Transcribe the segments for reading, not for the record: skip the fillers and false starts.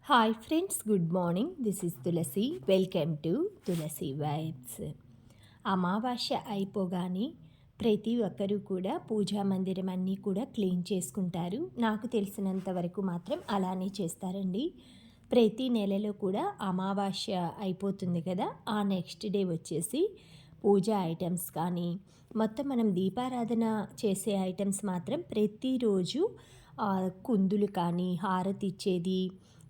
Hi friends, good morning. This is Tulasi. Welcome to Tulasi vibes. అమావాస్య అయిపోగానే ప్రతి ఒక్కరూ కూడా పూజా మందిరం అన్నీ కూడా క్లీన్ చేసుకుంటారు. నాకు తెలిసినంత వరకు మాత్రం అలానే చేస్తారండి. ప్రతి నెలలో కూడా అమావాస్య అయిపోతుంది కదా, ఆ నెక్స్ట్ డే వచ్చేసి పూజా ఐటమ్స్ కానీ మొత్తం మనం దీపారాధన చేసే ఐటమ్స్ మాత్రం ప్రతిరోజు కుందులు కానీ, హారతి ఇచ్చేది,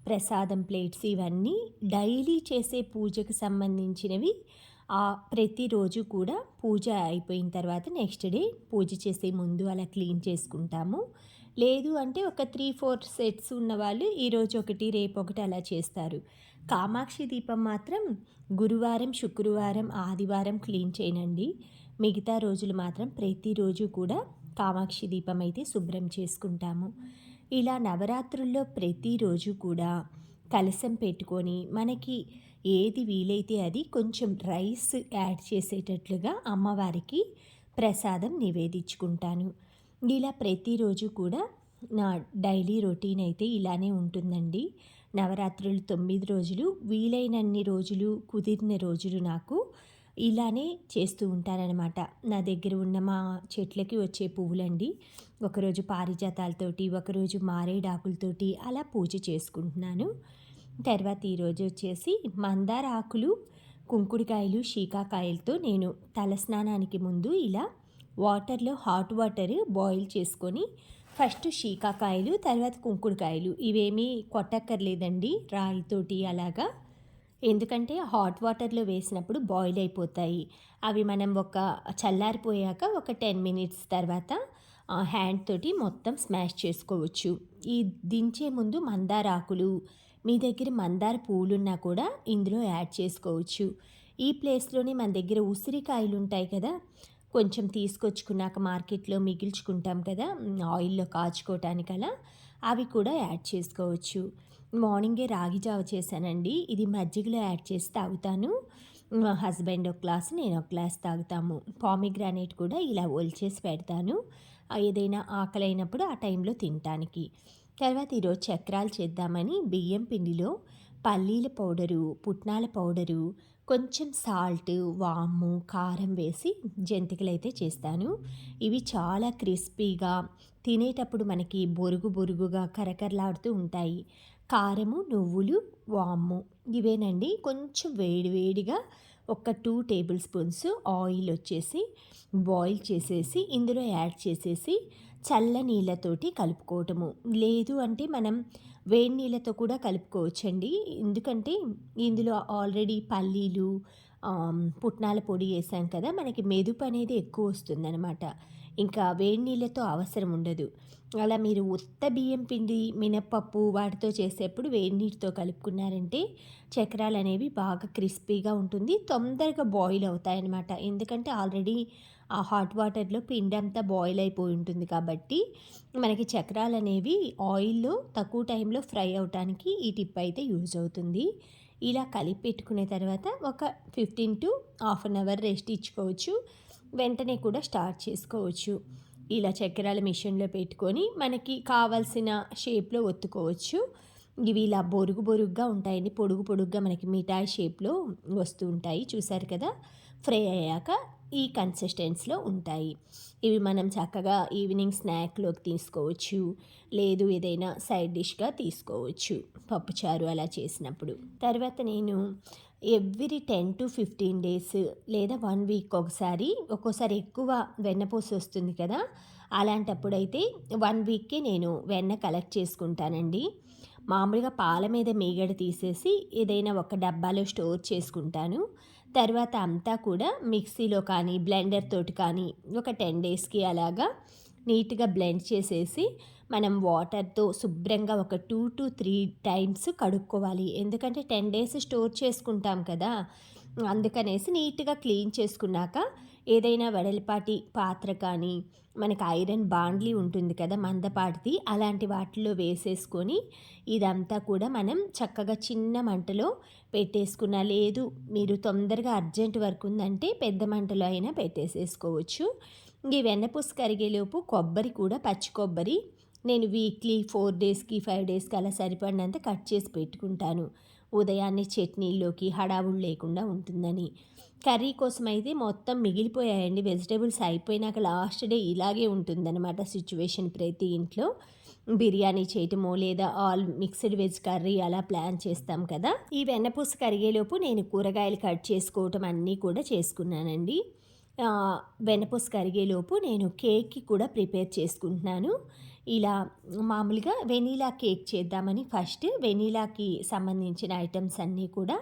ప్రసాదం ప్లేట్స్, ఇవన్నీ డైలీ చేసే పూజకు సంబంధించినవి. ప్రతిరోజు కూడా పూజ అయిపోయిన తర్వాత నెక్స్ట్ డే పూజ చేసే ముందు అలా క్లీన్ చేసుకుంటాము. లేదు అంటే ఒక 3-4 సెట్స్ ఉన్నవాళ్ళు ఈరోజు ఒకటి రేపు ఒకటి అలా చేస్తారు. కామాక్షి దీపం మాత్రం గురువారం, శుక్రవారం, ఆదివారం క్లీన్ చేయనండి. మిగతా రోజులు మాత్రం ప్రతిరోజు కూడా కామాక్షి దీపం అయితే శుభ్రం చేసుకుంటాము. ఇలా నవరాత్రుల్లో ప్రతిరోజు కూడా కలశం పెట్టుకొని మనకి ఏది వీలైతే అది కొంచెం రైస్ యాడ్ చేసేటట్లుగా అమ్మవారికి ప్రసాదం నివేదించుకుంటాను. ఇలా ప్రతిరోజు కూడా నా డైలీ రొటీన్ అయితే ఇలానే ఉంటుందండి. నవరాత్రులు 9 రోజులు, వీలైనన్ని రోజులు, కుదిరిన రోజులు నాకు ఇలానే చేస్తూ ఉంటానన్నమాట. నా దగ్గర ఉన్న మా చెట్లకి వచ్చే పువ్వులండి. ఒకరోజు పారిజాతాలతోటి, ఒకరోజు మారేడాకులతోటి అలా పూజ చేసుకుంటున్నాను. తర్వాత ఈరోజు వచ్చేసి మందార ఆకులు, కుంకుడుకాయలు, శీకాకాయలతో నేను తలస్నానానికి ముందు ఇలా వాటర్లో హాట్ వాటర్ బాయిల్ చేసుకొని ఫస్ట్ శీకాకాయలు, తర్వాత కుంకుడుకాయలు, ఇవేమీ కొట్టక్కర్లేదండి రాయితోటి అలాగా. ఎందుకంటే హాట్ వాటర్లో వేసినప్పుడు బాయిల్ అయిపోతాయి. అవి మనం చల్లారిపోయాక ఒక 10 మినిట్స్ తర్వాత హ్యాండ్ తోటి మొత్తం స్మాష్ చేసుకోవచ్చు. ఈ దించే ముందు మందార ఆకులు, మీ దగ్గర మందార పూలున్నా కూడా ఇందులో యాడ్ చేసుకోవచ్చు. ఈ ప్లేస్లోనే మన దగ్గర ఉసిరికాయలు ఉంటాయి కదా, కొంచెం తీసుకొచ్చుకున్నాక మార్కెట్లో మిగిల్చుకుంటాం కదా ఆయిల్లో కాచుకోవటానికి, అలా అవి కూడా యాడ్ చేసుకోవచ్చు. మార్నింగే రాగి జావ చేశానండి. ఇది మజ్జిగలో యాడ్ చేసి తాగుతాను. మా హస్బెండ్ ఒక గ్లాస్, నేను ఒక గ్లాస్ తాగుతాము. పామిగ్రానేట్ కూడా ఇలా ఒలిచేసి పెడతాను, ఏదైనా ఆకలి అయినప్పుడు ఆ టైంలో తినటానికి. తర్వాత ఈరోజు చక్రాలు చేద్దామని బియ్యం పిండిలో పల్లీల పౌడరు, పుట్నాల పౌడరు, కొంచెం సాల్ట్, వాము, కారం వేసి జంతికలు అయితే చేస్తాను. ఇవి చాలా క్రిస్పీగా, తినేటప్పుడు మనకి బొరుగు బొరుగుగా కరకరలాడుతూ ఉంటాయి. కారము, నువ్వులు, వాము ఇవేనండి. కొంచెం వేడివేడిగా ఒక 2 టేబుల్ స్పూన్స్ ఆయిల్ వచ్చేసి బాయిల్ చేసేసి ఇందులో యాడ్ చేసేసి చల్ల నీళ్ళతోటి కలుపుకోవటము. లేదు అంటే మనం వేడి నీళ్ళతో కూడా కలుపుకోవచ్చండి. ఎందుకంటే ఇందులో ఆల్రెడీ పల్లీలు, పుట్నాల పొడి వేసాం కదా, మనకి మెదుపు అనేది ఎక్కువ వస్తుందన్నమాట. ఇంకా వేడి నీళ్ళతో అవసరం ఉండదు. అలా మీరు ఉత్త బియ్యం పిండి, మినప్పప్పు వాటితో చేసేప్పుడు వేడి నీటితో కలుపుకున్నారంటే చక్రాలు అనేవి బాగా క్రిస్పీగా ఉంటుంది, తొందరగా బాయిల్ అవుతాయన్నమాట. ఎందుకంటే ఆల్రెడీ ఆ హాట్ వాటర్లో పిండి అంతా బాయిల్ అయిపోయి ఉంటుంది కాబట్టి మనకి చక్రాలు అనేవి ఆయిల్లో తక్కువ టైంలో ఫ్రై అవటానికి ఈ టిప్ అయితే యూజ్ అవుతుంది. ఇలా కలిపి పెట్టుకునే తర్వాత ఒక 15 to half an hour rest ఇచ్చుకోవచ్చు. వెంటనే కూడా స్టార్ట్ చేసుకోవచ్చు. ఇలా చక్రాల మిషన్లో పెట్టుకొని మనకి కావాల్సిన షేప్లో ఒత్తుకోవచ్చు. ఇవి ఇలా బొరుగు బొరుగుగా ఉంటాయండి, పొడుగు పొడుగ్గా మనకి మిఠాయి షేప్లో వస్తూ ఉంటాయి. చూసారు కదా, ఫ్రై అయ్యాక ఈ కన్సిస్టెన్సీలో ఉంటాయి. ఇవి మనం చక్కగా ఈవినింగ్ స్నాక్లోకి తీసుకోవచ్చు, లేదు ఏదైనా సైడ్ డిష్గా తీసుకోవచ్చు పప్పుచారు అలా చేసినప్పుడు. తర్వాత నేను ఎవ్రీ 10 to 15 డేస్ లేదా 1 వీక్ ఒకసారి, ఒక్కోసారి ఎక్కువ వెన్నపూస వస్తుంది కదా, అలాంటప్పుడైతే 1 వీక్కి నేను వెన్న కలెక్ట్ చేసుకుంటానండి. మామూలుగా పాల మీద మీగడ తీసేసి ఏదైనా ఒక డబ్బాలో స్టోర్ చేసుకుంటాను. తర్వాత అంతా కూడా మిక్సీలో కానీ బ్లెండర్ తోటి కానీ ఒక 10 డేస్కి అలాగా నీట్గా బ్లెండ్ చేసేసి మనం వాటర్తో శుభ్రంగా ఒక 2 to 3 టైమ్స్ కడుక్కోవాలి. ఎందుకంటే 10 డేస్ స్టోర్ చేసుకుంటాం కదా, అందుకనేసి నీట్గా క్లీన్ చేసుకున్నాక ఏదైనా వెడల్పాటి పాత్ర కానీ, మనకి ఐరన్ బాండ్లీ ఉంటుంది కదా మందపాటిది, అలాంటి వాటిలో వేసేసుకొని ఇదంతా కూడా మనం చక్కగా చిన్న మంటలో పెట్టేసుకున్న, లేదు మీరు తొందరగా అర్జెంట్ వర్క్ ఉందంటే పెద్ద మంటలో అయినా పెట్టేసేసుకోవచ్చు. ఈ వెన్నపూస కరిగేలోపు కొబ్బరి కూడా, పచ్చి కొబ్బరి నేను వీక్లీ 4 డేస్‌కి, 5 డేస్‌కి అలా సరిపడినంత కట్ చేసి పెట్టుకుంటాను. ఉదయాన్నే చట్నీల్లోకి హడావుడి లేకుండా ఉంటుందని. కర్రీ కోసమైతే మొత్తం మిగిలిపోయాయండి. వెజిటబుల్స్ అయిపోయినాక లాస్ట్ డే ఇలాగే ఉంటుందన్నమాట సిట్యుయేషన్ ప్రతి ఇంట్లో. బిర్యానీ చేయటమో లేదా ఆల్ మిక్స్డ్ వెజ్ కర్రీ అలా ప్లాన్ చేస్తాం కదా! ఈ వెన్నపూస కరిగేలోపు నేను కూరగాయలు కట్ చేసుకోవటం అన్నీ కూడా చేసుకున్నానండి. వెన్నపూస కరిగేలోపు నేను కేక్‌కి కూడా ప్రిపేర్ చేసుకుంటున్నాను. ఇలా మామూలుగా వెనీలా కేక్ చేద్దామని ఫస్ట్ వెనీలాకి సంబంధించిన ఐటెమ్స్ అన్నీ కూడా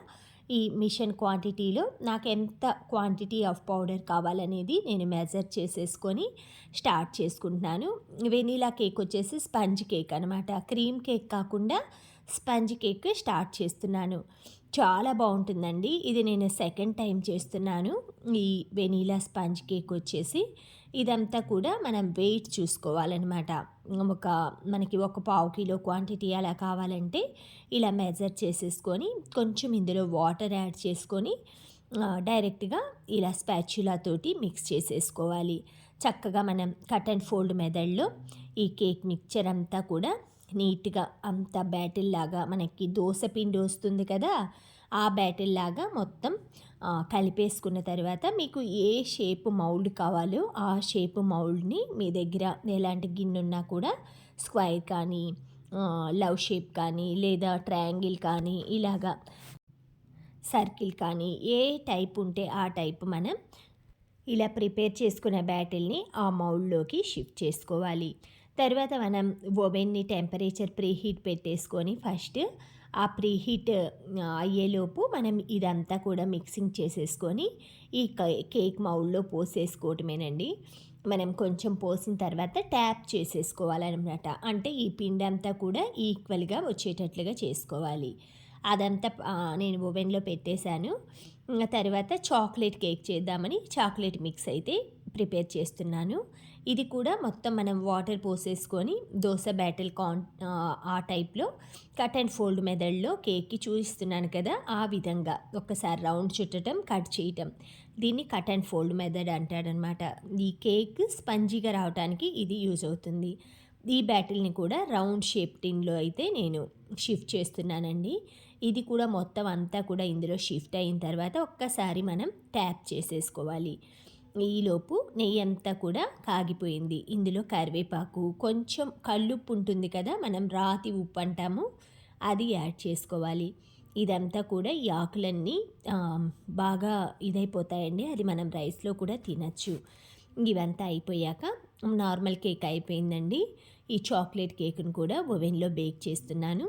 ఈ మిషన్ క్వాంటిటీలో నాకు ఎంత క్వాంటిటీ ఆఫ్ పౌడర్ కావాలనేది నేను మెజర్ చేసేసుకొని స్టార్ట్ చేసుకుంటున్నాను. వెనీలా కేక్ వచ్చేసి స్పంజ్ కేక్ అనమాట. క్రీమ్ కేక్ కాకుండా స్పంజ్ కేక్ స్టార్ట్ చేస్తున్నాను. చాలా బాగుంటుందండి. ఇది నేను సెకండ్ టైం చేస్తున్నాను. ఈ వెనీలా స్పంజ్ కేక్ వచ్చేసి ఇదంతా కూడా మనం వెయిట్ చూసుకోవాలన్నమాట. మనకి ఒక పావు కిలో క్వాంటిటీ అలా కావాలంటే ఇలా మెజర్ చేసేసుకొని కొంచెం ఇందులో వాటర్ యాడ్ చేసుకొని డైరెక్ట్గా ఇలా స్పాచ్యులా తోటి మిక్స్ చేసేసుకోవాలి. చక్కగా మనం కట్ అండ్ ఫోల్డ్ మెథడ్లో ఈ కేక్ మిక్చర్ అంతా కూడా నీట్గా అంత బ్యాటిల్ లాగా మనకి దోశ పిండి వస్తుంది కదా, ఆ బ్యాటిల్ లాగా మొత్తం కలిపేసుకున్న తర్వాత మీకు ఏ షేప్ మౌల్డ్ కావాలో ఆ షేప్ మౌల్డ్ని మీ దగ్గర ఎలాంటి గిన్నె ఉన్నా కూడా స్క్వైర్ కానీ లవ్ షేప్ కానీ లేదా ట్రయాంగిల్ కానీ ఇలాగా సర్కిల్ కానీ ఏ టైప్ ఉంటే ఆ టైప్ మనం ఇలా ప్రిపేర్ చేసుకున్న బ్యాటిల్ని ఆ మౌల్డ్లోకి షిఫ్ట్ చేసుకోవాలి. తర్వాత మనం ఓవెన్ని టెంపరేచర్ ప్రీహీట్ పెట్టేసుకొని ఫస్ట్ ఆ ప్రీహీట్ అయ్యేలోపు మనం ఇదంతా కూడా మిక్సింగ్ చేసేసుకొని ఈ కేక్ మౌల్డ్లో పోసేసుకోవటమేనండి. మనం కొంచెం పోసిన తర్వాత ట్యాప్ చేసేసుకోవాలన్నమాట. అంటే ఈ పిండి అంతా కూడా ఈక్వల్గా వచ్చేటట్లుగా చేసుకోవాలి. అదంతా నేను ఓవెన్లో పెట్టేశాను. తర్వాత చాక్లెట్ కేక్ చేద్దామని చాక్లెట్ మిక్స్ అయితే ప్రిపేర్ చేస్తున్నాను. ఇది కూడా మొత్తం మనం వాటర్ పోసేసుకొని దోశ బ్యాటిల్ ఆ టైప్లో కట్ అండ్ ఫోల్డ్ మెథడ్లో కేక్కి చూపిస్తున్నాను కదా, ఆ విధంగా ఒక్కసారి రౌండ్ చుట్టడం, కట్ చేయటం, దీన్ని కట్ అండ్ ఫోల్డ్ మెథడ్ అంటాడనమాట. ఈ కేక్ స్పంజీగా రావడానికి ఇది యూజ్ అవుతుంది. ఈ బ్యాటిల్ని కూడా రౌండ్ షేప్ టిన్లో అయితే నేను షిఫ్ట్ చేస్తున్నానండి. ఇది కూడా మొత్తం అంతా కూడా ఇందులో షిఫ్ట్ అయిన తర్వాత ఒక్కసారి మనం ట్యాప్ చేసేసుకోవాలి. ఈలోపు నెయ్యి అంతా కూడా కాగిపోయింది. ఇందులో కరివేపాకు, కొంచెం కల్లుప్పు ఉంటుంది కదా, మనం రాతి ఉప్పు అంటాము, అది యాడ్ చేసుకోవాలి. ఇదంతా కూడా ఈ ఆకులన్నీ బాగా ఇదైపోతాయండి. అది మనం రైస్లో కూడా తినచ్చు. ఇవంతా అయిపోయాక నార్మల్ కేక్ అయిపోయిందండి. ఈ చాక్లెట్ కేక్ను కూడా ఓవెన్లో బేక్ చేస్తున్నాను.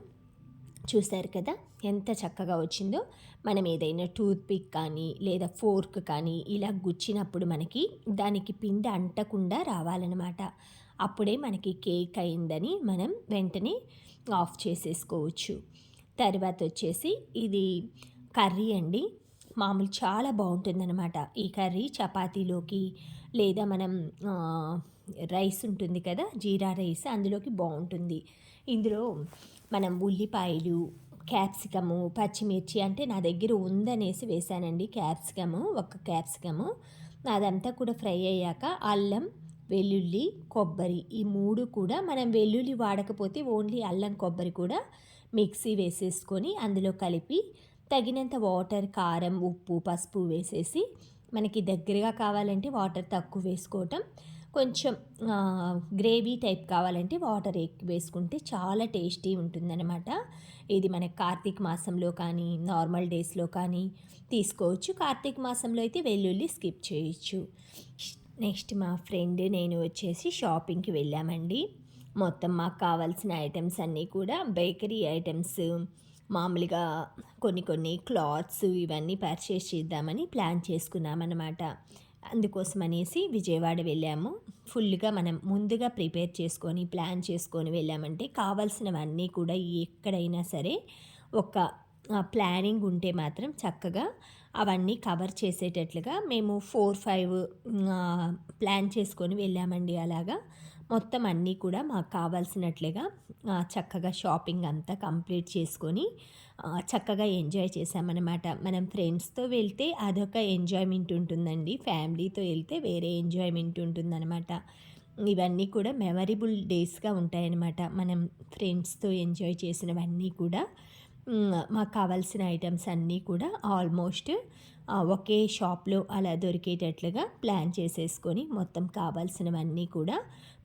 చూశారు కదా ఎంత చక్కగా వచ్చిందో. మనం ఏదైనా టూత్ పిక్ కానీ లేదా ఫోర్క్ కానీ ఇలా గుచ్చినప్పుడు మనకి దానికి పిండి అంటకుండా రావాలన్నమాట. అప్పుడే మనకి కేక్ అయిందని మనం వెంటనే ఆఫ్ చేసేసుకోవచ్చు. తర్వాత వచ్చేసి ఇది కర్రీ అండి. మామూలు చాలా బాగుంటుందన్నమాట. ఈ కర్రీ చపాతీలోకి లేదా మనం రైస్ ఉంటుంది కదా, జీరా రైస్, అందులోకి బాగుంటుంది. ఇందులో మనం ఉల్లిపాయలు, క్యాప్సికము, పచ్చిమిర్చి అంటే నా దగ్గర ఉందనేసి వేసానండి. ఒక క్యాప్సికము అదంతా కూడా ఫ్రై అయ్యాక అల్లం, వెల్లుల్లి, కొబ్బరి, ఈ 3 కూడా మనం వెల్లుల్లి వాడకపోతే ఓన్లీ అల్లం, కొబ్బరి కూడా మిక్సీ వేసేసుకొని అందులో కలిపి తగినంత వాటర్, కారం, ఉప్పు, పసుపు వేసేసి మనకి దగ్గరగా కావాలంటే వాటర్ తక్కువ వేసుకోవటం, కొంచెం గ్రేవీ టైప్ కావాలంటే వాటర్ ఎక్కువ వేసుకుంటే చాలా టేస్టీ ఉంటుందన్నమాట. ఇది మనకి కార్తీక మాసంలో కానీ నార్మల్ డేస్లో కానీ తీసుకోవచ్చు. కార్తీక మాసంలో అయితే వెల్లుల్లి స్కిప్ చేయొచ్చు. నెక్స్ట్ మా ఫ్రెండ్ నేను వచ్చేసి షాపింగ్కి వెళ్ళామండి. మొత్తం మాకు కావాల్సిన ఐటమ్స్ అన్నీ కూడా బేకరీ ఐటమ్స్, మామూలుగా కొన్ని క్లాత్స్ ఇవన్నీ పర్చేస్ చేద్దామని ప్లాన్ చేసుకున్నామన్నమాట. అందుకోసం అనేసి విజయవాడ వెళ్ళాము. ఫుల్గా మనం ముందుగా ప్రిపేర్ చేసుకొని ప్లాన్ చేసుకొని వెళ్ళామంటే కావాల్సినవన్నీ కూడా ఎక్కడైనా సరే ఒక ప్లానింగ్ ఉంటే మాత్రం చక్కగా అవన్నీ కవర్ చేసేటట్లుగా మేము 4-5 ప్లాన్ చేసుకొని వెళ్ళామండి. అలాగా మొత్తం అన్నీ కూడా మాకు కావాల్సినట్లుగా చక్కగా షాపింగ్ అంతా కంప్లీట్ చేసుకొని చక్కగా ఎంజాయ్ చేసామన్నమాట. మనం ఫ్రెండ్స్తో వెళ్తే అదొక ఎంజాయ్మెంట్ ఉంటుందండి. ఫ్యామిలీతో వెళ్తే వేరే ఎంజాయ్మెంట్ ఉంటుందన్నమాట. ఇవన్నీ కూడా మెమరబుల్ డేస్గా ఉంటాయన్నమాట. మనం ఫ్రెండ్స్తో ఎంజాయ్ చేసినవన్నీ కూడా మాకు కావాల్సిన ఐటమ్స్ అన్నీ కూడా ఆల్మోస్ట్ ఒకే షాప్లో అలా దొరికేటట్లుగా ప్లాన్ చేసేసుకొని మొత్తం కావాల్సినవన్నీ కూడా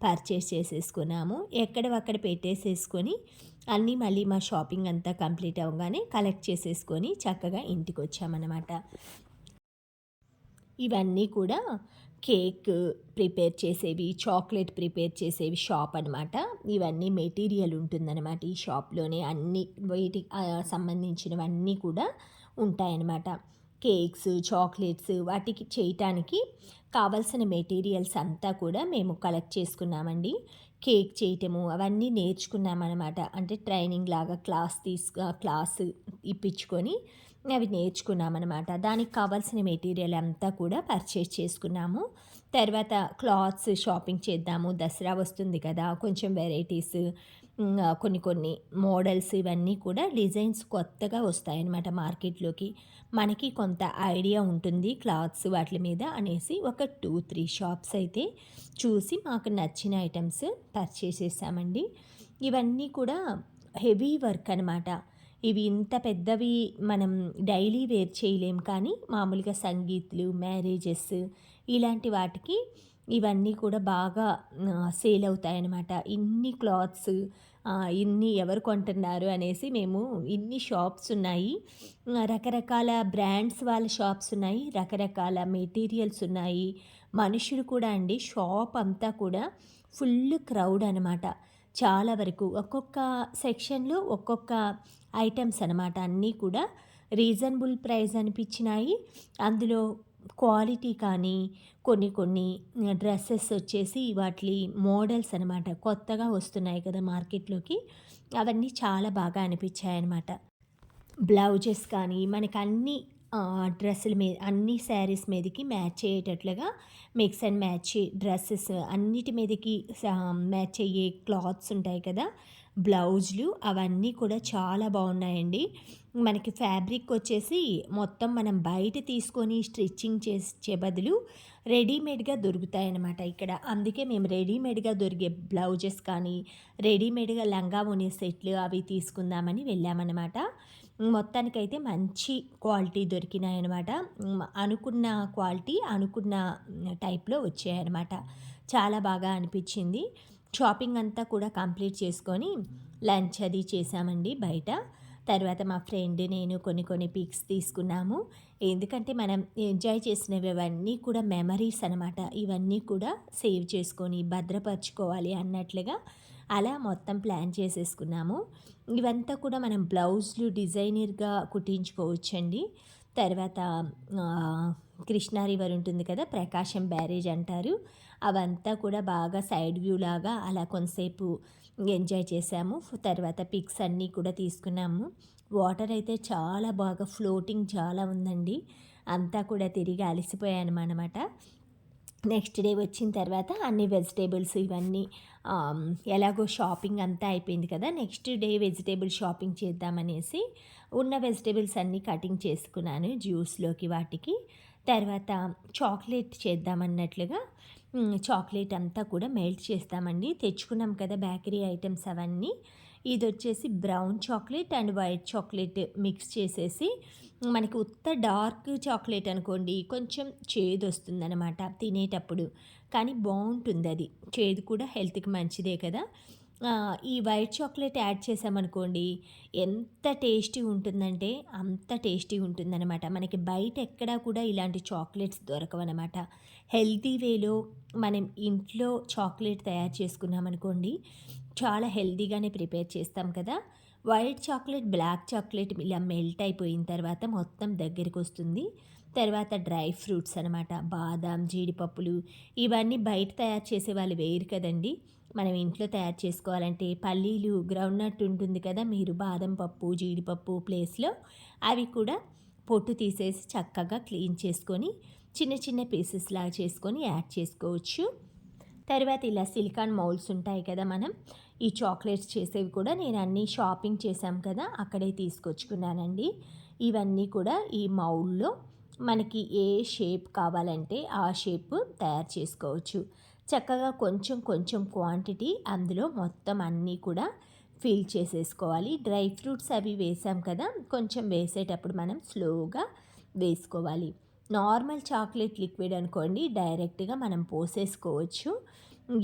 పర్చేస్ చేసేసుకున్నాము. ఎక్కడవక్కడ పెట్టేసేసుకొని అన్నీ మళ్ళీ మా షాపింగ్ అంతా కంప్లీట్ అవ్వగానే కలెక్ట్ చేసేసుకొని చక్కగా ఇంటికి వచ్చామన్నమాట. ఇవన్నీ కూడా కేక్ ప్రిపేర్ చేసేవి, చాక్లెట్ ప్రిపేర్ చేసేవి షాప్ అనమాట. ఇవన్నీ మెటీరియల్ ఉంటుందన్నమాట ఈ షాప్‌లోనే అన్నీ వీటికి సంబంధించినవన్నీ కూడా ఉంటాయన్నమాట. కేక్స్, చాక్లెట్స్ వాటికి చేయటానికి కావాల్సిన మెటీరియల్స్ అంతా కూడా మేము కలెక్ట్ చేసుకున్నామండి. కేక్ చేయటము అవన్నీ నేర్చుకున్నామనమాట. అంటే ట్రైనింగ్ లాగా క్లాస్ ఇప్పించుకొని అవి నేర్చుకున్నామనమాట. దానికి కావాల్సిన మెటీరియల్ అంతా కూడా పర్చేస్ చేసుకున్నాము. తర్వాత క్లాత్స్ షాపింగ్ చేద్దాము. దసరా వస్తుంది కదా! కొంచెం వెరైటీస్ కొన్ని కొన్ని మోడల్స్ ఇవన్నీ కూడా డిజైన్స్ కొత్తగా వస్తాయన్నమాట మార్కెట్‌లోకి. మనకి కొంత ఐడియా ఉంటుంది క్లాత్స్ వాటి మీద అనేసి ఒక 2, 3 షాప్స్ అయితే చూసి మాకు నచ్చిన ఐటమ్స్ పర్చేస్ చేశామండి. ఇవన్నీ కూడా హెవీ వర్క్ అనమాట. ఇవి ఇంత పెద్దవి మనం డైలీ వేర్ చేయలేం, కానీ మామూలుగా సంగీత్‌లు, మ్యారేజెస్ ఇలాంటి వాటికి ఇవన్నీ కూడా బాగా సేల్ అవుతాయన్నమాట. ఇన్ని క్లాత్స్ ఇన్ని ఎవరు కొంటున్నారు అనేసి మేము ఇన్ని షాప్స్ ఉన్నాయి. రకరకాల బ్రాండ్స్ వాళ్ళ షాప్స్ ఉన్నాయి. రకరకాల మెటీరియల్స్ ఉన్నాయి. మనుషులు కూడా అండి షాప్ అంతా కూడా ఫుల్ క్రౌడ్ అనమాట. చాలా వరకు ఒక్కొక్క సెక్షన్‌లో ఒక్కొక్క ఐటెమ్స్ అనమాట. అన్నీ కూడా రీజనబుల్ ప్రైస్ అనిపించినాయి. అందులో క్వాలిటీ కానీ కొన్ని కొన్ని డ్రెస్సెస్ వచ్చేసి వాటి మోడల్స్ అనమాట కొత్తగా వస్తున్నాయి కదా మార్కెట్లోకి, అవన్నీ చాలా బాగా అనిపించాయన్నమాట. బ్లౌజెస్ కానీ మనకు అన్ని డ్రెస్సుల మీద అన్ని శారీస్ మీదకి మ్యాచ్ అయ్యేటట్లుగా మిక్స్ అండ్ మ్యాచ్ డ్రెస్సెస్ అన్నిటి మీదకి మ్యాచ్ అయ్యే క్లాత్స్ ఉంటాయి కదా, బ్లౌజులు అవన్నీ కూడా చాలా బాగున్నాయండి. మనకి ఫ్యాబ్రిక్ వచ్చేసి మొత్తం మనం బయట తీసుకొని స్టిచ్చింగ్ చేసే బదులు రెడీమేడ్గా దొరుకుతాయన్నమాట ఇక్కడ. అందుకే మేము రెడీమేడ్గా దొరికే బ్లౌజెస్ కానీ రెడీమేడ్గా లంగా ఓణి సెట్లు అవి తీసుకుందామని వెళ్ళామన్నమాట. మొత్తానికైతే మంచి క్వాలిటీ దొరికినాయన్నమాట. అనుకున్న క్వాలిటీ అనుకున్న టైప్‌లో వచ్చాయన్నమాట. చాలా బాగా అనిపించింది. షాపింగ్ అంతా కూడా కంప్లీట్ చేసుకొని లంచ్ అది చేశామండి బయట. తర్వాత మా ఫ్రెండ్ నేను కొన్ని కొన్ని పిక్స్ తీసుకున్నాము. ఎందుకంటే మనం ఎంజాయ్ చేసినవి ఇవన్నీ కూడా మెమరీస్ అనమాట. ఇవన్నీ కూడా సేవ్ చేసుకొని భద్రపరచుకోవాలి అన్నట్లుగా అలా మొత్తం ప్లాన్ చేసేసుకున్నాము. ఇవంతా కూడా మనం బ్లౌజులు డిజైనర్‌గా కుట్టించుకోవచ్చండి. తర్వాత కృష్ణా రివర్ ఉంటుంది కదా, ప్రకాశం బ్యారేజ్ అంటారు. అవంతా కూడా బాగా సైడ్ వ్యూ లాగా అలా కొంతసేపు ఎంజాయ్ చేసాము. తర్వాత పిక్స్ అన్నీ కూడా తీసుకున్నాము. వాటర్ అయితే చాలా బాగా ఫ్లోటింగ్ చాలా ఉందండి. అంతా కూడా తిరిగి అలసిపోయామనమాట. నెక్స్ట్ డే వచ్చిన తర్వాత అన్ని వెజిటేబుల్స్ ఇవన్నీ ఎలాగో షాపింగ్ అంతా అయిపోయింది కదా, నెక్స్ట్ డే వెజిటేబుల్ షాపింగ్ చేద్దామనేసి ఉన్న వెజిటేబుల్స్ అన్నీ కటింగ్ చేసుకున్నాను జ్యూస్లోకి వాటికి. తర్వాత చాక్లెట్ చేద్దామన్నట్లుగా చాక్లెట్ అంతా కూడా మెల్ట్ చేస్తామండి. తెచ్చుకున్నాం కదా బేకరీ ఐటమ్స్ అవన్నీ. ఇది వచ్చేసి brown chocolate and white chocolate mix చేసేసి, మనకి ఉత్త డార్క్ చాక్లెట్ అనుకోండి కొంచెం చేదు వస్తుందన్నమాట తినేటప్పుడు, కానీ బాగుంటుంది అది. చేదు కూడా హెల్త్కి మంచిదే కదా. ఈ వైట్ చాక్లెట్ యాడ్ చేసామనుకోండి ఎంత టేస్టీ ఉంటుందంటే అంత టేస్టీ ఉంటుందన్నమాట. మనకి బయట ఎక్కడా కూడా ఇలాంటి చాక్లెట్స్ దొరకవన్నమాట. హెల్తీ వేలో మనం ఇంట్లో చాక్లెట్ తయారు చేసుకున్నామనుకోండి చాలా హెల్తీగానే ప్రిపేర్ చేస్తాం కదా. వైట్ చాక్లెట్ బ్లాక్ చాక్లెట్ ఇలా మెల్ట్ అయిపోయిన తర్వాత మొత్తం దగ్గరికి వస్తుంది. తర్వాత డ్రై ఫ్రూట్స్ అనమాట, బాదాం జీడిపప్పులు ఇవన్నీ బయట తయారు చేసే వాళ్ళు వేరు కదండి. మనం ఇంట్లో తయారు చేసుకోవాలంటే పల్లీలు గ్రౌండ్నట్ ఉంటుంది కదా, మీరు బాదం పప్పు జీడిపప్పు ప్లేస్లో అవి కూడా పొట్టు తీసేసి చక్కగా క్లీన్ చేసుకొని చిన్న చిన్న పీసెస్ లాగా చేసుకొని యాడ్ చేసుకోవచ్చు. తర్వాత ఇలా సిలికాన్ మౌల్డ్స్ ఉంటాయి కదా, మనం ఈ చాక్లెట్స్ చేసేవి కూడా నేను అన్నీ షాపింగ్ చేశాం కదా అక్కడే తీసుకొచ్చుకున్నానండి. ఇవన్నీ కూడా ఈ మౌల్డ్లో మనకి ఏ షేప్ కావాలంటే ఆ షేప్ తయారు చేసుకోవచ్చు. చక్కగా కొంచెం కొంచెం క్వాంటిటీ అందులో మొత్తం అన్నీ కూడా ఫిల్ చేసేసుకోవాలి. డ్రై ఫ్రూట్స్ అవి వేసాం కదా, కొంచెం వేసేటప్పుడు మనం స్లోగా వేసుకోవాలి. నార్మల్ చాక్లెట్ లిక్విడ్ అనుకోండి, డైరెక్ట్గా మనం పోసేసుకోవచ్చు.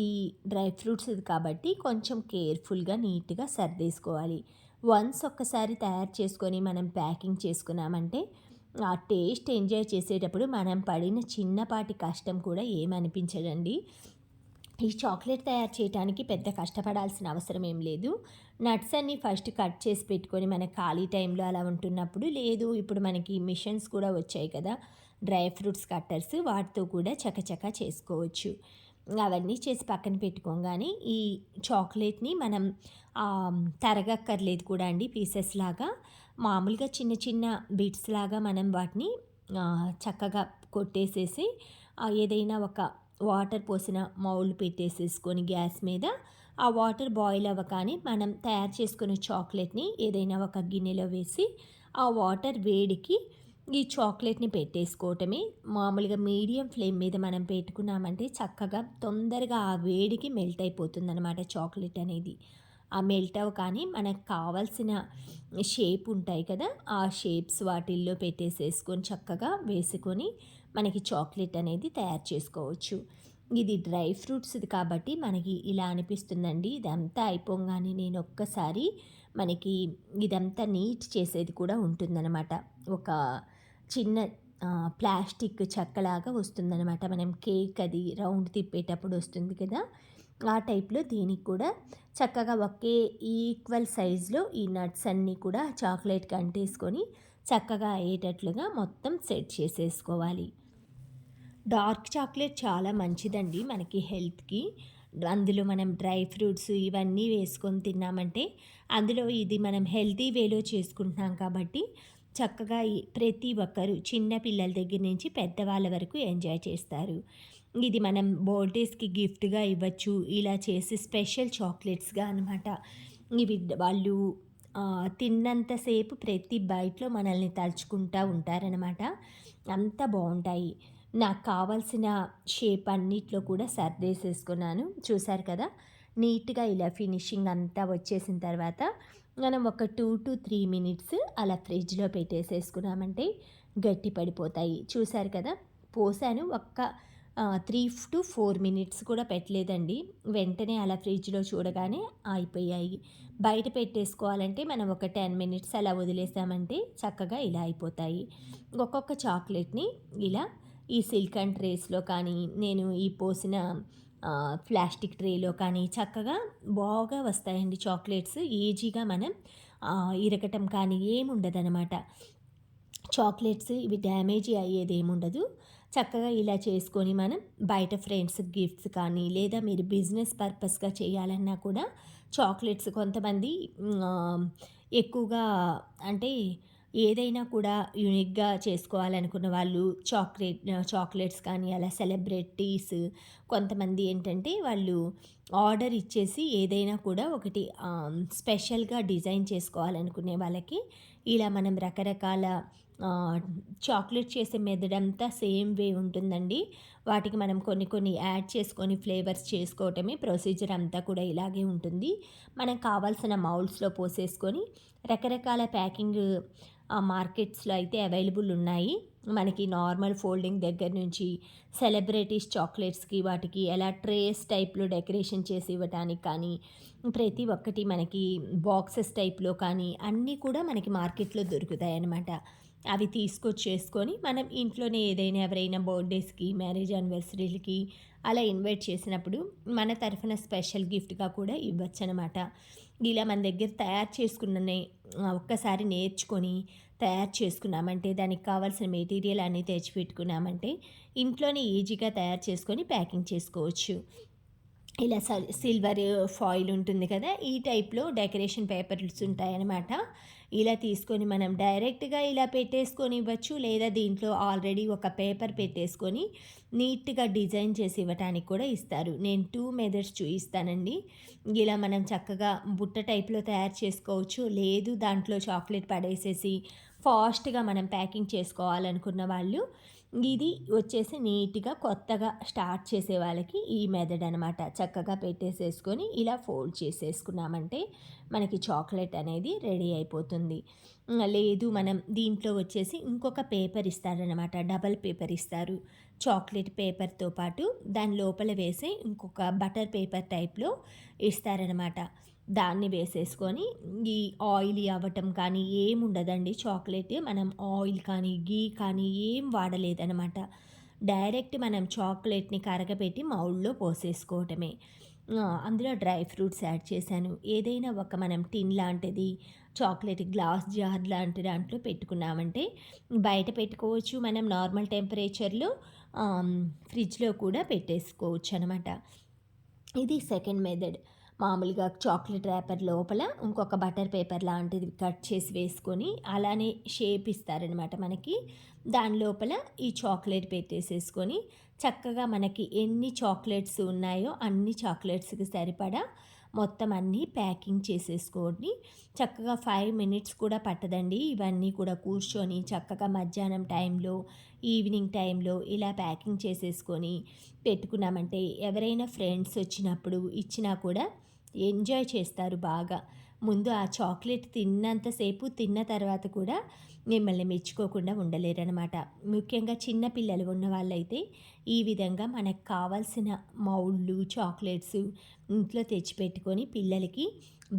ఈ డ్రై ఫ్రూట్స్ ఇది కాబట్టి కొంచెం కేర్ఫుల్గా నీట్గా సర్దేసుకోవాలి. వన్స్ ఒక్కసారి తయారు చేసుకొని మనం ప్యాకింగ్ చేసుకున్నామంటే ఆ టేస్ట్ ఎంజాయ్ చేసేటప్పుడు మనం పడిన చిన్నపాటి కష్టం కూడా ఏమనిపించదండి. ఈ చాక్లెట్ తయారు చేయడానికి పెద్ద కష్టపడాల్సిన అవసరం ఏం లేదు. నట్స్ అన్నీ ఫస్ట్ కట్ చేసి పెట్టుకొని మన ఖాళీ టైంలో అలా ఉంటున్నప్పుడు, లేదు ఇప్పుడు మనకి మిషన్స్ కూడా వచ్చాయి కదా, డ్రై ఫ్రూట్స్ కట్టర్స్, వాటితో కూడా చకచకా చేసుకోవచ్చు. అవన్నీ చేసి పక్కన పెట్టుకోగానే ఈ చాక్లెట్ని మనం తరగక్కర్లేదు కూడా అండి. పీసెస్ లాగా మామూలుగా చిన్న చిన్న బిట్స్ లాగా మనం వాటిని చక్కగా కొట్టేసేసి ఏదైనా ఒక వాటర్ పోసిన మౌల్డ్ పెట్టేసేసుకొని గ్యాస్ మీద ఆ వాటర్ బాయిల్ అవ్వగానే మనం తయారు చేసుకున్న చాక్లెట్ని ఏదైనా ఒక గిన్నెలో వేసి ఆ వాటర్ వేడికి ఈ చాక్లెట్ని పెట్టేసుకోవటమే. మామూలుగా మీడియం ఫ్లేమ్ మీద మనం పెట్టుకున్నామంటే చక్కగా తొందరగా ఆ వేడికి మెల్ట్ అయిపోతుంది అనమాట చాక్లెట్ అనేది. ఆ మెల్ట్ కానీ మనకు కావాల్సిన షేప్ ఉంటాయి కదా, ఆ షేప్స్ వాటిల్లో పెట్టేసేసుకొని చక్కగా వేసుకొని మనకి చాక్లెట్ అనేది తయారు చేసుకోవచ్చు. ఇది డ్రై ఫ్రూట్స్ది కాబట్టి మనకి ఇలా అనిపిస్తుందండి. ఇదంతా అయిపోగానే నేను ఒక్కసారి మనకి ఇదంతా నీట్ చేసేది కూడా ఉంటుందన్నమాట. ఒక చిన్న ప్లాస్టిక్ చెక్కలాగా వస్తుందన్నమాట. మనం కేక్ అది రౌండ్ తిప్పేటప్పుడు వస్తుంది కదా, ఆ టైప్లో దీనికి కూడా చక్కగా ఒకే ఈక్వల్ సైజులో ఈ నట్స్ అన్నీ కూడా చాక్లెట్కి అంటేసుకొని చక్కగా అయ్యేటట్లుగా మొత్తం సెట్ చేసేసుకోవాలి. డార్క్ చాక్లెట్ చాలా మంచిదండి మనకి హెల్త్కి. అందులో మనం డ్రై ఫ్రూట్స్ ఇవన్నీ వేసుకొని తిన్నామంటే, అందులో ఇది మనం హెల్తీ వేలో చేసుకుంటున్నాం కాబట్టి చక్కగా ప్రతి ఒక్కరు చిన్న పిల్లల దగ్గర నుంచి పెద్దవాళ్ళ వరకు ఎంజాయ్ చేస్తారు. ఇది మనం బర్త్డేస్కి గిఫ్ట్గా ఇవ్వచ్చు. ఇలా చేసి స్పెషల్ చాక్లెట్స్గా అనమాట. ఇవి వాళ్ళు తిన్నంతసేపు ప్రతి బైట్‌లో మనల్ని తలుచుకుంటా ఉంటారనమాట. అంత బావుంటాయి. నాకు కావాల్సిన షేప్ అన్నిట్లో కూడా సర్దేసేసుకున్నాను. చూసారు కదా, నీట్‌గా ఇలా ఫినిషింగ్ అంతా వచ్చేసిన తర్వాత మనం ఒక 2-3 మినిట్స్ అలా ఫ్రిడ్జ్‌లో పెట్టేసేసుకున్నామంటే గట్టి పడిపోతాయి. చూసారు కదా, పోసాను ఒక్క 3-4 మినిట్స్ కూడా పెట్టలేదండి. వెంటనే అలా ఫ్రిడ్జ్‌లో చూడగానే అయిపోయాయి. బయట పెట్టేసుకోవాలంటే మనం ఒక 10 మినిట్స్ అలా వదిలేసామంటే చక్కగా ఇలా అయిపోతాయి. ఒక్కొక్క చాక్లెట్‌ని ఇలా ఈ సిలికాన్ ట్రేస్‌లో కానీ, నేను ఈ పోసిన ప్లాస్టిక్ ట్రేలో కానీ చక్కగా బాగా వస్తాయండి చాక్లెట్స్. ఈజీగా మనం ఇరగటం కానీ ఏముండదనమాట. చాక్లెట్స్ ఇవి డ్యామేజీ అయ్యేదేముండదు. చక్కగా ఇలా చేసుకొని మనం బయట ఫ్రెండ్స్‌కి గిఫ్ట్స్ కానీ, లేదా మీరు బిజినెస్ పర్పస్‌గా చేయాలన్నా కూడా చాక్లెట్స్ కొంతమంది ఎక్కువగా అంటే ఏదైనా కూడా యూనిక్‌గా చేసుకోవాలనుకున్న వాళ్ళు చాక్లెట్స్ కానీ అలా సెలబ్రిటీస్ కొంతమంది ఏంటంటే వాళ్ళు ఆర్డర్ ఇచ్చేసి ఏదైనా కూడా ఒకటి స్పెషల్‌గా డిజైన్ చేసుకోవాలనుకునే వాళ్ళకి ఇలా మనం రకరకాల చాక్లెట్ చేసే మెథడ్ అంతా సేమ్ వే ఉంటుందండి. వాటికి మనం కొన్ని కొన్ని యాడ్ చేసుకొని ఫ్లేవర్స్ చేసుకోవటమే. ప్రొసీజర్ అంతా కూడా ఇలాగే ఉంటుంది. మనకు కావాల్సిన మౌల్డ్స్‌లో పోసేసుకొని రకరకాల ప్యాకింగ్ మార్కెట్స్‌లో అయితే అవైలబుల్ ఉన్నాయి. మనకి నార్మల్ ఫోల్డింగ్ దగ్గర నుంచి సెలబ్రిటీస్ చాక్లెట్స్‌కి వాటికి ఎలా ట్రేస్ టైప్‌లో డెకరేషన్ చేసి ఇవ్వటానికి కానీ, ప్రతి ఒక్కటి మనకి బాక్సెస్ టైప్‌లో కానీ అన్నీ కూడా మనకి మార్కెట్‌లో దొరుకుతాయన్నమాట. అవి తీసుకొచ్చేసుకొని మనం ఇంట్లోనే ఏదైనా ఎవరైనా బర్త్డేస్కి, మ్యారేజ్ యానివర్సరీలకి అలా ఇన్వైట్ చేసినప్పుడు మన తరఫున స్పెషల్ గిఫ్ట్‌గా కూడా ఇవ్వచ్చనమాట. ఇలా మన దగ్గర తయారు చేసుకున్ననే ఒక్కసారి నేర్చుకొని తయారు చేసుకున్నామంటే, దానికి కావాల్సిన మెటీరియల్ అన్నీ తెచ్చిపెట్టుకున్నామంటే ఇంట్లోనే ఈజీగా తయారు చేసుకొని ప్యాకింగ్ చేసుకోవచ్చు. ఇలా సిల్వర్ ఫాయిల్ ఉంటుంది కదా, ఈ టైప్‌లో డెకరేషన్ పేపర్స్ ఉంటాయన్నమాట. ఇలా తీసుకొని మనం డైరెక్ట్‌గా ఇలా పెట్టేసుకొని ఇవ్వచ్చు, లేదా దీంట్లో ఆల్రెడీ ఒక పేపర్ పెట్టేసుకొని నీట్‌గా డిజైన్ చేసి ఇవ్వటానికి కూడా ఇస్తారు. నేను 2 మెథడ్స్ చూపిస్తానండి. ఇలా మనం చక్కగా బుట్ట టైప్‌లో తయారు చేసుకోవచ్చు. లేదు దాంట్లో చాక్లెట్ పడేసేసి ఫాస్ట్‌గా మనం ప్యాకింగ్ చేసుకోవాలనుకున్న వాళ్ళు ఇది వచ్చేసి నీట్‌గా కొత్తగా స్టార్ట్ చేసే వాళ్ళకి ఈ మెథడ్ అనమాట. చక్కగా పెట్టేసేసుకొని ఇలా ఫోల్డ్ చేసేసుకున్నామంటే మనకి చాక్లెట్ అనేది రెడీ అయిపోతుంది. లేదు మనం దీంట్లో వచ్చేసి ఇంకొక పేపర్ ఇస్తారనమాట. డబల్ పేపర్ ఇస్తారు. చాక్లెట్ పేపర్‌తో పాటు దాని లోపల వేసే ఇంకొక బటర్ పేపర్ టైప్‌లో ఇస్తారనమాట. దాన్ని వేసేసుకొని ఈ ఆయిలీ అవ్వటం కానీ ఏముండదండి. చాక్లెట్ మనం ఆయిల్ కానీ, ఘీ కానీ ఏం వాడలేదనమాట. డైరెక్ట్ మనం చాక్లెట్‌ని కరగబెట్టి మౌల్డ్‌లో పోసేసుకోవటమే. అందులో డ్రై ఫ్రూట్స్ యాడ్ చేశాను. ఏదైనా ఒక మనం టిన్ లాంటిది, చాక్లెట్ గ్లాస్ జార్ లాంటి దాంట్లో పెట్టుకున్నామంటే బయట పెట్టుకోవచ్చు. మనం నార్మల్ టెంపరేచర్‌లో ఫ్రిడ్జ్‌లో కూడా పెట్టేసుకోవచ్చనమాట. ఇది సెకండ్ మెథడ్. మామూలుగా చాక్లెట్ ర్యాపర్ లోపల ఇంకొక బటర్ పేపర్ లాంటిది కట్ చేసి వేసుకొని అలానే షేప్ ఇస్తారనమాట మనకి. దాని లోపల ఈ చాక్లెట్ పెట్టేసేసుకొని చక్కగా మనకి ఎన్ని చాక్లెట్స్ ఉన్నాయో అన్ని చాక్లెట్స్‌కి సరిపడా మొత్తం అన్నీ ప్యాకింగ్ చేసేసుకొని చక్కగా 5 మినిట్స్ కూడా పట్టదండి. ఇవన్నీ కూడా కూర్చొని చక్కగా మధ్యాహ్నం టైంలో, ఈవినింగ్ టైంలో ఇలా ప్యాకింగ్ చేసేసుకొని పెట్టుకున్నామంటే ఎవరైనా ఫ్రెండ్స్ వచ్చినప్పుడు ఇచ్చినా కూడా ఎంజాయ్ చేస్తారు బాగా. ముందు ఆ చాక్లెట్ తిన్నంతసేపు తిన్న తర్వాత కూడా మిమ్మల్ని మెచ్చుకోకుండా ఉండలేరనమాట. ముఖ్యంగా చిన్న పిల్లలు ఉన్న వాళ్ళైతే ఈ విధంగా మనకు కావాల్సిన మౌల్డ్లు, చాక్లెట్స్ ఇంట్లో తెచ్చిపెట్టుకొని పిల్లలకి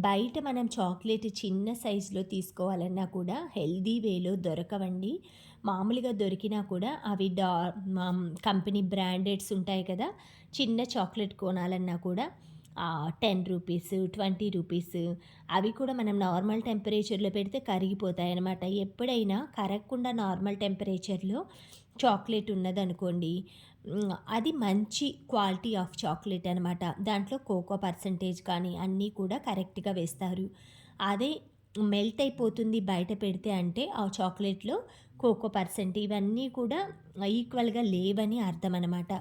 బయట మనం చాక్లెట్ చిన్న సైజులో తీసుకోవాలన్నా కూడా హెల్దీ వేలో దొరకవండి. మామూలుగా దొరికినా కూడా అవి కంపెనీ బ్రాండెడ్స్ ఉంటాయి కదా! చిన్న చాక్లెట్ కొనాలన్నా కూడా 10 రూపీస్, 20 రూపీస్ అవి కూడా మనం నార్మల్ టెంపరేచర్‌లో పెడితే కరిగిపోతాయనమాట. ఎప్పుడైనా కరగకుండా నార్మల్ టెంపరేచర్‌లో చాక్లెట్ ఉన్నదనుకోండి, అది మంచి క్వాలిటీ ఆఫ్ చాక్లెట్ అనమాట. దాంట్లో కోకో పర్సెంటేజ్ కానీ అన్నీ కూడా కరెక్ట్‌గా వేస్తారు. అదే మెల్ట్ అయిపోతుంది బయట పెడితే అంటే ఆ చాక్లెట్‌లో కోకో పర్సెంట్ ఇవన్నీ కూడా ఈక్వల్‌గా లేవని అర్థం అనమాట.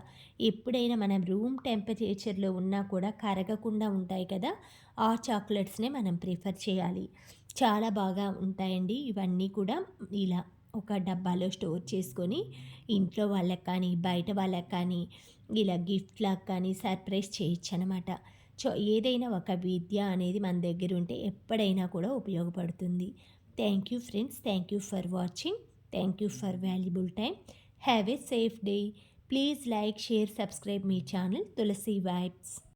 ఎప్పుడైనా మనం రూమ్ టెంపరేచర్‌లో ఉన్నా కూడా కరగకుండా ఉంటాయి కదా! ఆ చాక్లెట్స్‌నే మనం ప్రిఫర్ చేయాలి. చాలా బాగా ఉంటాయండి ఇవన్నీ కూడా. ఇలా ఒక డబ్బాలో స్టోర్ చేసుకొని ఇంట్లో వాళ్ళకి కానీ, బయట వాళ్ళకి కానీ ఇలా గిఫ్ట్‌లాగా కానీ సర్ప్రైజ్ చేయొచ్చనమాట. ఏదైనా ఒక విద్య అనేది మన దగ్గర ఉంటే ఎప్పుడైనా కూడా ఉపయోగపడుతుంది. Thank you friends. Thank you for watching. Thank you for valuable time. Have a safe day. Please like, share, subscribe మీ ఛానల్ తులసి వైబ్స్.